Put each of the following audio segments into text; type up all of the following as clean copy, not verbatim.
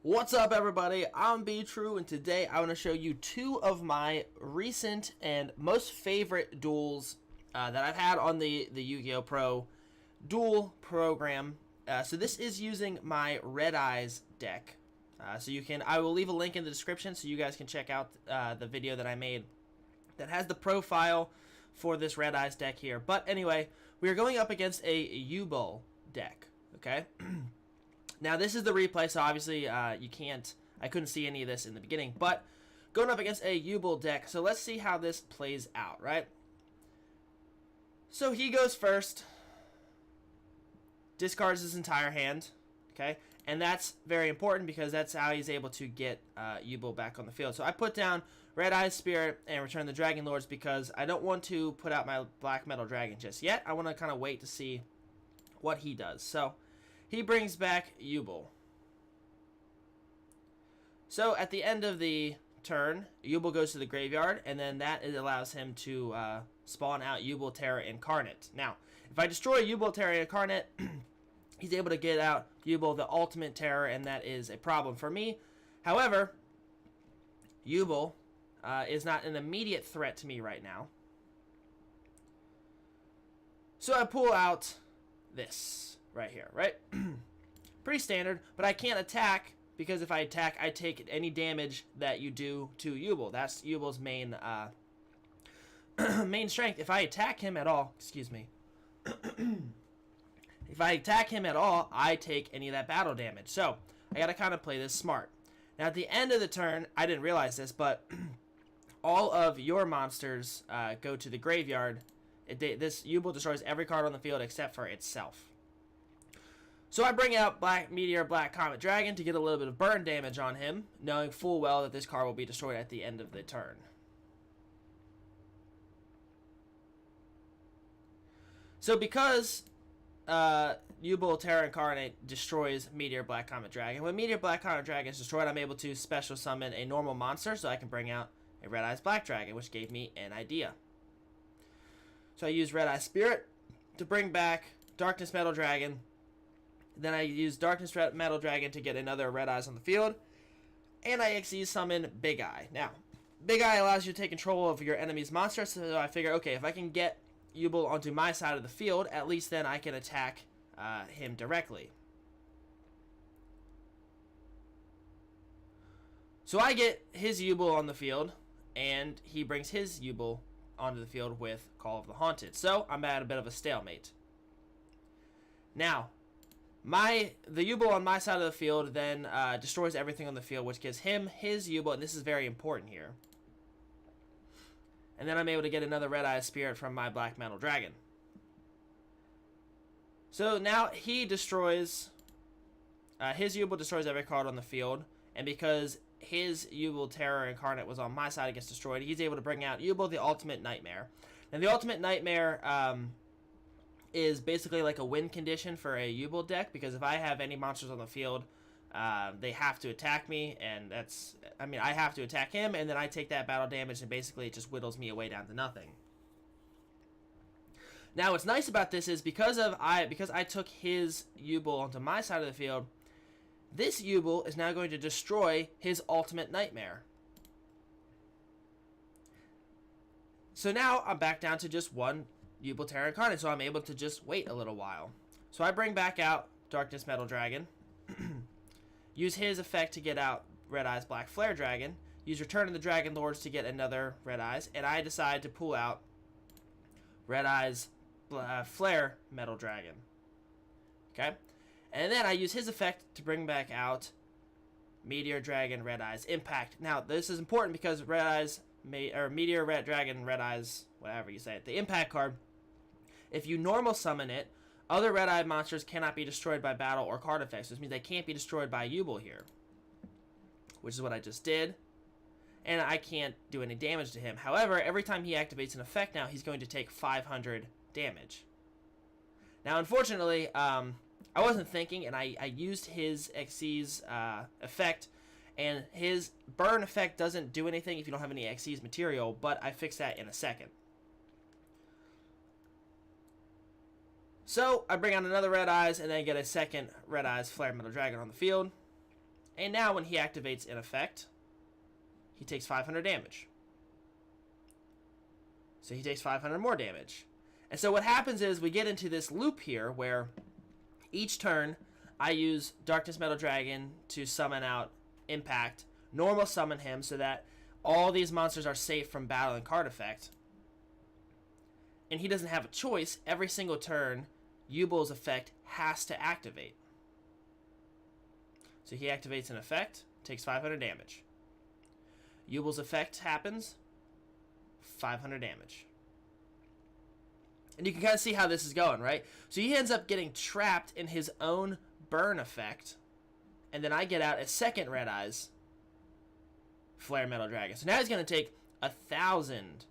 What's up, everybody? I'm B-True, and today I want to show you two of my recent and most favorite duels that I've had on the Yu-Gi-Oh! Pro duel program. So this is using my Red Eyes deck. I will leave a link in the description so you guys can check out the video that I made that has the profile for this Red Eyes deck here. But anyway, we are going up against a Yugioh deck, okay? Now, this is the replay, so obviously I couldn't see any of this in the beginning, but going up against a Yugioh deck, so let's see how this plays out, right? So he goes first, discards his entire hand, okay? And that's very important because that's how he's able to get Yugioh back on the field. So I put down Red Eyes Spirit and return the Dragon Lords because I don't want to put out my Black Metal Dragon just yet. I want to kind of wait to see what he does. So he brings back Yugioh. So at the end of the turn, Yugioh goes to the graveyard, and then that allows him to spawn out Yugioh Terra Incarnate. Now, if I destroy Yugioh Terra Incarnate, he's able to get out Yugioh the Ultimate Terror, and that is a problem for me. However, Yugioh is not an immediate threat to me right now. So I pull out this right here, right? Pretty standard, but I can't attack because if I attack, I take any damage that you do to Yugioh. That's Yugioh's main main strength. If I attack him at all, excuse me. If I attack him at all, I take any of that battle damage. So I gotta kind of play this smart. Now at the end of the turn, I didn't realize this, but all of your monsters go to the graveyard. This Yugioh destroys every card on the field except for itself. So I bring out Black Meteor, Black Comet Dragon to get a little bit of burn damage on him, knowing full well that this card will be destroyed at the end of the turn. So because Yugioh Terra Incarnate destroys Meteor, Black Comet Dragon, when Meteor, Black Comet Dragon is destroyed, I'm able to special summon a normal monster so I can bring out a Red Eyes Black Dragon, which gave me an idea. So I use Red Eyes Spirit to bring back Darkness Metal Dragon. Then I use Darkness Metal Dragon to get another Red Eyes on the field. And I XE summon Big Eye. Now, Big Eye allows you to take control of your enemy's monster. So I figure, okay, if I can get Yugioh onto my side of the field, at least then I can attack him directly. So I get his Yugioh on the field, and he brings his Yugioh onto the field with Call of the Haunted. So I'm at a bit of a stalemate. Now, the Yugioh on my side of the field then destroys everything on the field, which gives him his Yugioh, and this is very important here. And then I'm able to get another Red Eye Spirit from my Black Metal Dragon. So now he destroys, his Yugioh destroys every card on the field, and because his Yugioh Terror Incarnate was on my side, it gets destroyed, he's able to bring out Yugioh the Ultimate Nightmare. And the Ultimate Nightmare is basically like a win condition for a Yugioh deck, because if I have any monsters on the field, they have to attack me, and I have to attack him, and then I take that battle damage, and basically it just whittles me away down to nothing. Now what's nice about this is because I took his Yugioh onto my side of the field, this Yugioh is now going to destroy his Ultimate Nightmare. So now I'm back down to just one Yugioh Terra Incarnate, so I'm able to just wait a little while. So I bring back out Darkness Metal Dragon, use his effect to get out Red Eyes Black Flare Dragon, use Return of the Dragon Lords to get another Red Eyes, and I decide to pull out Red Eyes Flare Metal Dragon. Okay? And then I use his effect to bring back out Meteor Dragon Red Eyes Impact. Now, this is important because Red Eyes, Meteor Red Dragon Red Eyes, whatever you say it, the Impact card, if you normal summon it, other Red Eye monsters cannot be destroyed by battle or card effects. Which means they can't be destroyed by Yugioh here. Which is what I just did. And I can't do any damage to him. However, every time he activates an effect now, he's going to take 500 damage. Now, unfortunately, I wasn't thinking, and I used his XC's effect, and his burn effect doesn't do anything if you don't have any XC's material, but I fixed that in a second. So I bring out another Red Eyes and then get a second Red Eyes Flare Metal Dragon on the field. And now when he activates an effect, he takes 500 damage. So he takes 500 more damage. And so what happens is we get into this loop here where each turn I use Darkness Metal Dragon to summon out Impact, normal summon him so that all these monsters are safe from battle and card effect. And he doesn't have a choice. Every single turn, Yugioh's effect has to activate. So he activates an effect, takes 500 damage. Yugioh's effect happens, 500 damage. And you can kind of see how this is going, right? So he ends up getting trapped in his own burn effect. And then I get out a second Red Eyes Flare Metal Dragon. So now he's going to take 1,000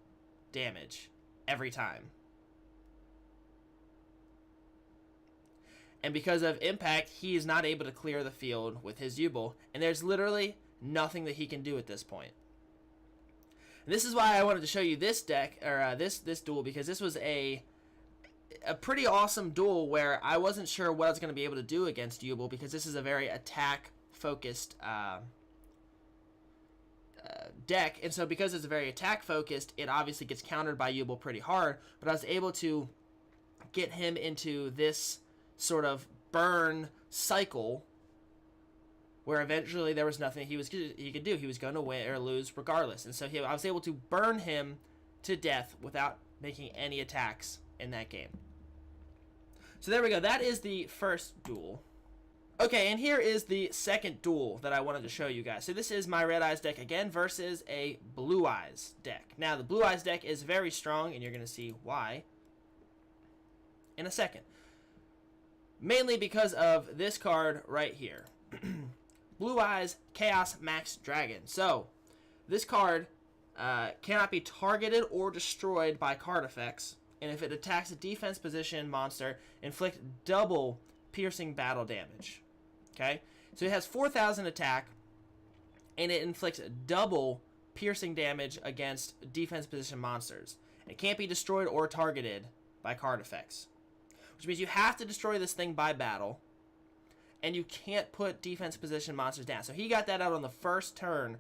damage every time. And because of Impact, he is not able to clear the field with his Yugioh. And there's literally nothing that he can do at this point. And this is why I wanted to show you this deck, or this duel, because this was a pretty awesome duel where I wasn't sure what I was going to be able to do against Yugioh, because this is a very attack-focused deck. And so because it's very attack-focused, it obviously gets countered by Yugioh pretty hard. But I was able to get him into this sort of burn cycle where eventually there was nothing he could do. He was going to win or lose regardless. And so I was able to burn him to death without making any attacks in that game. So there we go. That is the first duel. Okay, and here is the second duel that I wanted to show you guys. So this is my Red Eyes deck again versus a Blue Eyes deck. Now, the Blue Eyes deck is very strong, and you're going to see why in a second. Mainly because of this card right here. Blue Eyes Chaos Max Dragon. So, this card cannot be targeted or destroyed by card effects. And if it attacks a defense position monster, inflict double piercing battle damage. Okay? So it has 4,000 attack, and it inflicts double piercing damage against defense position monsters. It can't be destroyed or targeted by card effects. Which means you have to destroy this thing by battle, and you can't put defense position monsters down. So he got that out on the first turn,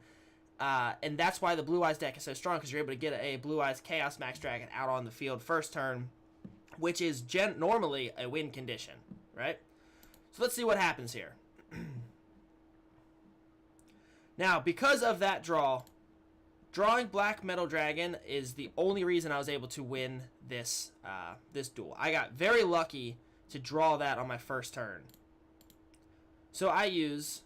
and that's why the Blue Eyes deck is so strong, because you're able to get a Blue Eyes Chaos Max Dragon out on the field first turn, which is normally a win condition, right? So let's see what happens here. Now, because of that drawing Black Metal Dragon is the only reason I was able to win this duel. I got very lucky to draw that on my first turn. So I use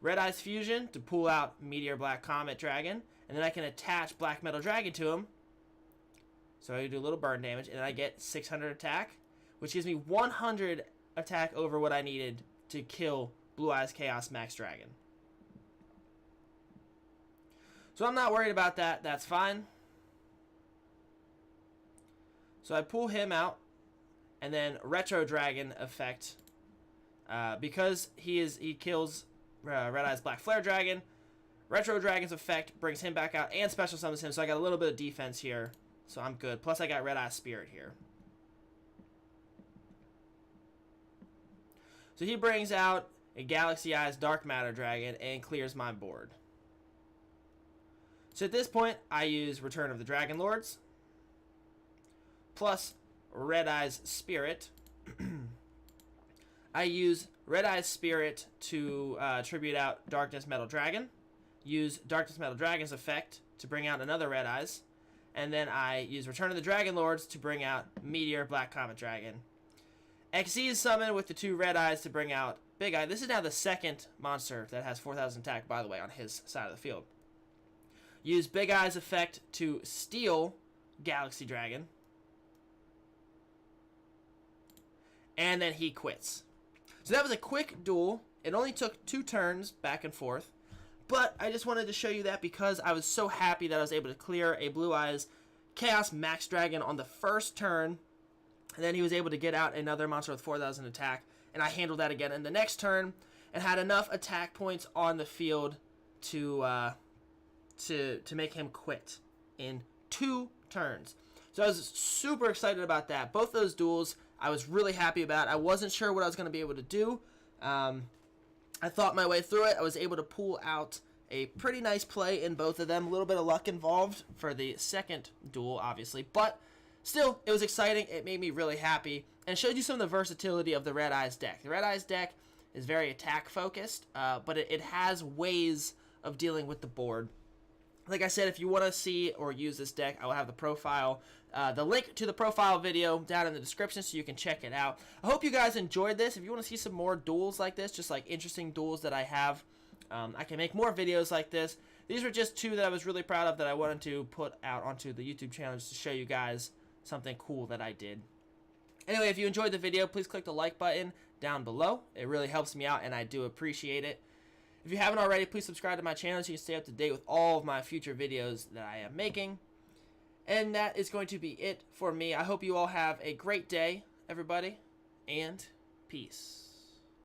Red Eyes Fusion to pull out Meteor Black Comet Dragon, and then I can attach Black Metal Dragon to him. So I do a little burn damage, and then I get 600 attack, which gives me 100 attack over what I needed to kill Blue Eyes Chaos Max Dragon. So I'm not worried about that. That's fine. So I pull him out, and then Retro Dragon effect. Because he kills Red Eyes Black Flare Dragon, Retro Dragon's effect brings him back out and special summons him. So I got a little bit of defense here. So I'm good. Plus I got Red Eyes Spirit here. So he brings out a Galaxy Eyes Dark Matter Dragon and clears my board. So at this point, I use Return of the Dragon Lords, plus Red Eyes Spirit. I use Red Eyes Spirit to tribute out Darkness Metal Dragon, use Darkness Metal Dragon's effect to bring out another Red Eyes, and then I use Return of the Dragon Lords to bring out Meteor Black Comet Dragon. XE is summoned with the 2 Red Eyes to bring out Big Eye. This is now the second monster that has 4,000 attack, by the way, on his side of the field. Use Big Eye's effect to steal Galaxy Dragon. And then he quits. So that was a quick duel. It only took 2 turns back and forth. But I just wanted to show you that because I was so happy that I was able to clear a Blue Eyes Chaos Max Dragon on the first turn. And then he was able to get out another monster with 4,000 attack. And I handled that again in the next turn. And had enough attack points on the field to make him quit in 2 turns. So I was super excited about that. Both those duels I was really happy about. I wasn't sure what I was going to be able to do. I thought my way through it. I was able to pull out a pretty nice play in both of them. A little bit of luck involved for the second duel, obviously, but still, it was exciting. It made me really happy, and showed you some of the versatility of the Red Eyes deck. The Red Eyes deck is very attack focused, but it has ways of dealing with the board. Like I said, if you want to see or use this deck, I will have the profile, the link to the profile video down in the description so you can check it out. I hope you guys enjoyed this. If you want to see some more duels like this, just like interesting duels that I have, I can make more videos like this. These were just two that I was really proud of that I wanted to put out onto the YouTube channel just to show you guys something cool that I did. Anyway, if you enjoyed the video, please click the like button down below. It really helps me out, and I do appreciate it. If you haven't already, please subscribe to my channel so you can stay up to date with all of my future videos that I am making. And that is going to be it for me. I hope you all have a great day, everybody, and peace.